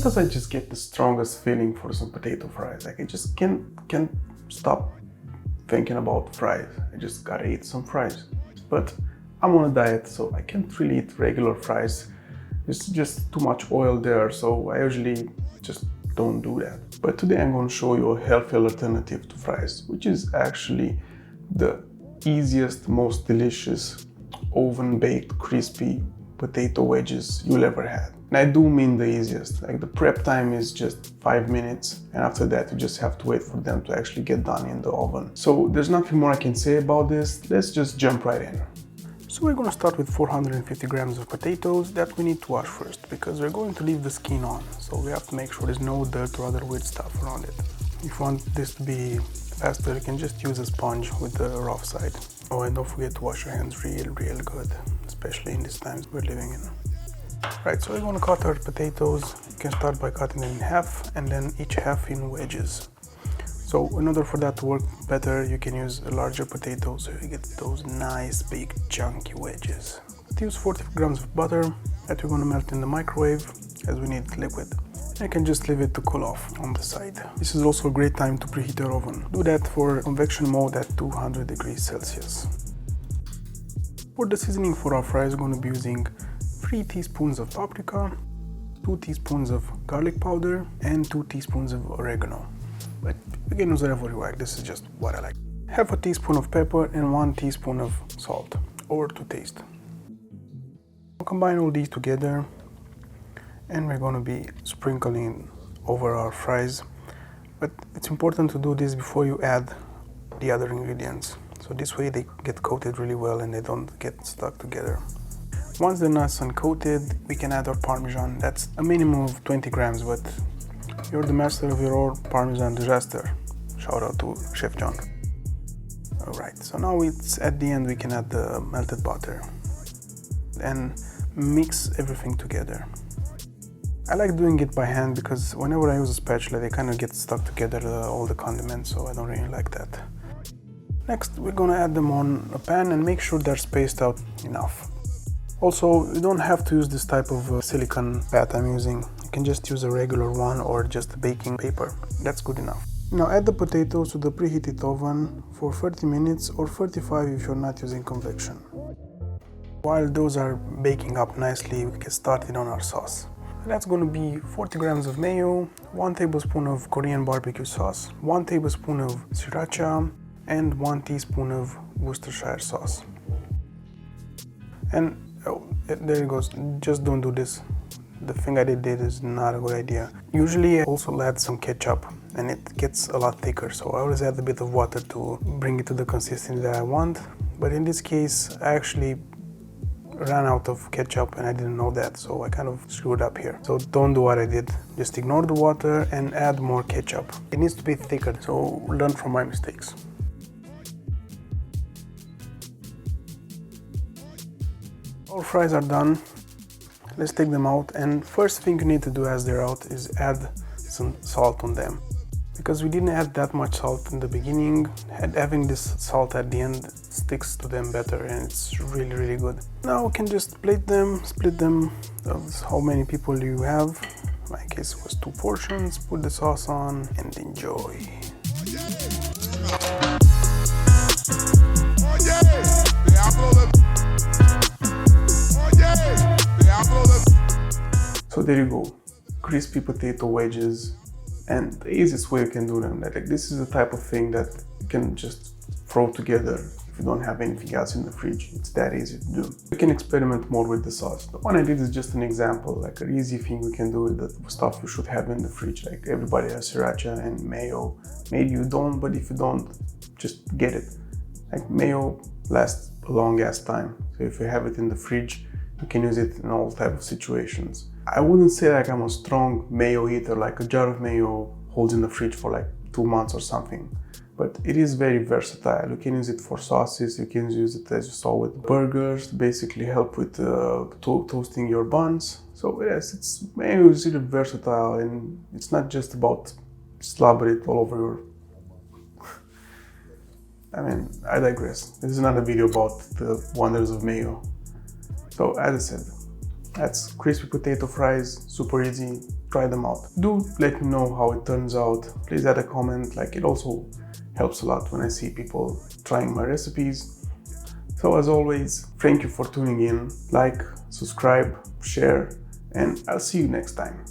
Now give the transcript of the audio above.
sometimes I just get the strongest feeling for some potato fries. Like I just can't stop thinking about fries. I just gotta eat some fries. But I'm on a diet, so I can't really eat regular fries. It's just too much oil there, so I usually just don't do that. But today I'm going to show you a healthy alternative to fries, which is actually the easiest, most delicious oven-baked crispy potato wedges you'll ever had. And I do mean the easiest. Like the prep time is just 5 minutes, and after that you just have to wait for them to actually get done in the oven. So there's nothing more I can say about this. Let's just jump right in. So we're going to start with 450 grams of potatoes that we need to wash first, because we're going to leave the skin on. So we have to make sure there's no dirt or other weird stuff around it. If you want this to be faster, you can just use a sponge with the rough side. Oh, and don't forget to wash your hands real good, especially in these times we're living in. Right, so we're going to cut our potatoes. You can start by cutting them in half and then each half in wedges. So in order for that to work better, you can use a larger potato so you get those nice big chunky wedges. Use 40 grams of butter that we're going to melt in the microwave as we need liquid. You can just leave it to cool off on the side. This is also a great time to preheat your oven. Do that for convection mode at 200 degrees Celsius. For the seasoning for our fries, we're going to be using 3 teaspoons of paprika, 2 teaspoons of garlic powder, and 2 teaspoons of oregano. But you can use whatever you like, this is just what I like. Half a teaspoon of pepper and 1 teaspoon of salt, or to taste. We'll combine all these together and we're going to be sprinkling over our fries. But it's important to do this before you add the other ingredients. So this way they get coated really well and they don't get stuck together. Once they're nice and coated, we can add our Parmesan. That's a minimum of 20 grams, but you're the master of your own Parmesan disaster. Shout out to Chef John. Alright, so now it's at the end we can add the melted butter and mix everything together. I like doing it by hand because whenever I use a spatula they kind of get stuck together, all the condiments, so I don't really like that. Next we're gonna add them on a pan and make sure they're spaced out enough. Also, you don't have to use this type of silicone pat I'm using. You can just use a regular one or just baking paper. That's good enough. Now add the potatoes to the preheated oven for 30 minutes or 35 if you're not using convection. While those are baking up nicely, we get started on our sauce. That's going to be 40 grams of mayo, 1 tablespoon of Korean barbecue sauce, 1 tablespoon of sriracha, and 1 teaspoon of Worcestershire sauce. And oh, there it goes, just don't do this. The thing I did is not a good idea. Usually I also add some ketchup and it gets a lot thicker, so I always add a bit of water to bring it to the consistency that I want. But in this case I actually ran out of ketchup and I didn't know that, so I kind of screwed up here. So don't do what I did, just ignore the water and add more ketchup. It needs to be thicker, so learn from my mistakes. All fries are done. Let's take them out, and first thing you need to do as they're out is add some salt on them. Because we didn't add that much salt in the beginning, and having this salt at the end sticks to them better and it's really good. Now we can just plate them, split them, that's how many people you have. In my case it was 2 portions, put the sauce on and enjoy. So there you go, crispy potato wedges, and the easiest way you can do them. Like this is the type of thing that you can just throw together if you don't have anything else in the fridge. It's that easy to do. You can experiment more with the sauce. The one I did is just an example, like an easy thing we can do with the stuff you should have in the fridge. Like everybody has sriracha and mayo. Maybe you don't, but if you don't, just get it. Like mayo lasts a long ass time. So if you have it in the fridge, you can use it in all type of situations. I wouldn't say like I'm a strong mayo eater, like a jar of mayo holds in the fridge for like 2 months or something. But it is very versatile. You can use it for sauces, you can use it as you saw with burgers, to basically help with toasting your buns. So yes, mayo is really versatile, and it's not just about slobber it all over your... I mean, I digress. This is not a video about the wonders of mayo. So as I said, that's crispy potato fries, super easy. try them out. Do let me know how it turns out. Please add a comment, like it also helps a lot when I see people trying my recipes. So as always, thank you for tuning in. Like, subscribe, share, and I'll see you next time.